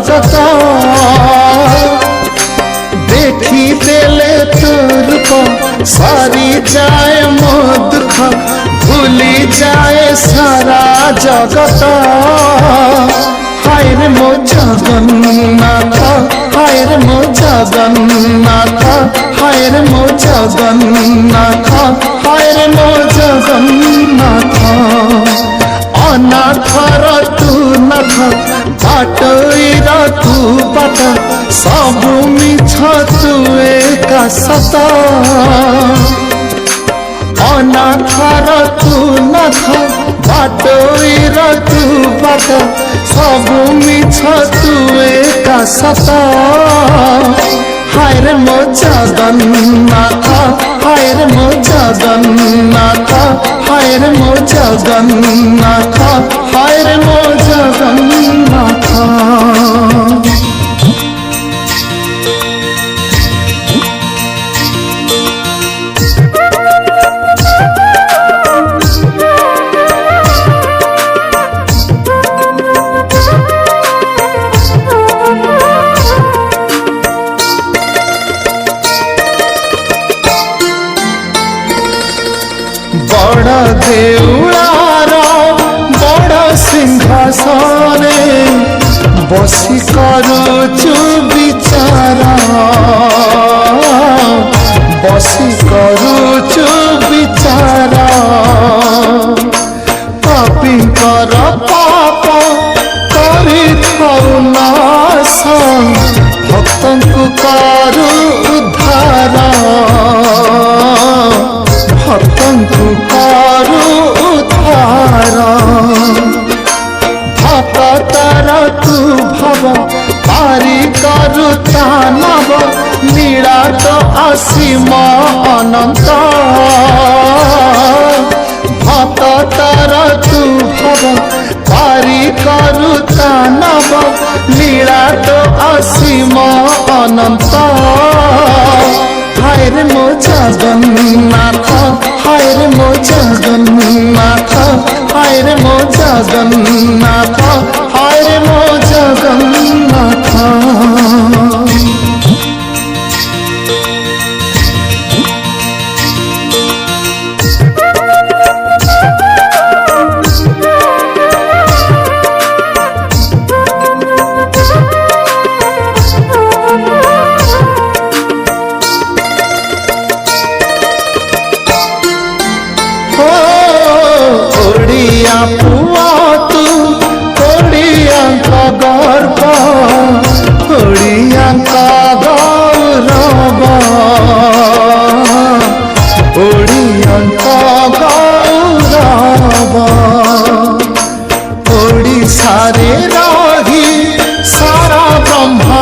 जगत देखी देले तो रूप सारी जाए मो दुख भूली जाए सारा जगत हाय रे मो जगन्नाथ हाय रे मो जगन्नाथ हाय रे मो जगन्नाथ हाय रे मो जगन्नाथ अनाथर तू नाथ बाटोईर तू बाट सब मिछ तू एका सत अनाथर तू नाथ बाटोईर तू बाट सब मिछ तू एका सत हाय रे मो जगन्नाथ हाय रे मो जगन्नाथ हाय रे मो जगन्नाथ हाय रे मो जगन्नाथ बड़ देउलार बड़ सिंहासने बसी करुचु विचार बसी करुचु विचार पापीकर पाप करि थाउ नाश भक्तंकु करु उद्धार भक्तंकु करु उद्धार भक्तर तू भव पारी करु तानव लीला तो असीम अनंत भक्तर तू भव पारी करु तानव लीला तो असीम अनंत हाय रे मो जगन्नाथ हाय रे मो जगन्नाथ हाय रे मो जगन्नाथ हाय रे मो जगन्नाथ ओडिया पुआ तू ओडिया का गर्व ओडिया का गौरव ओडिया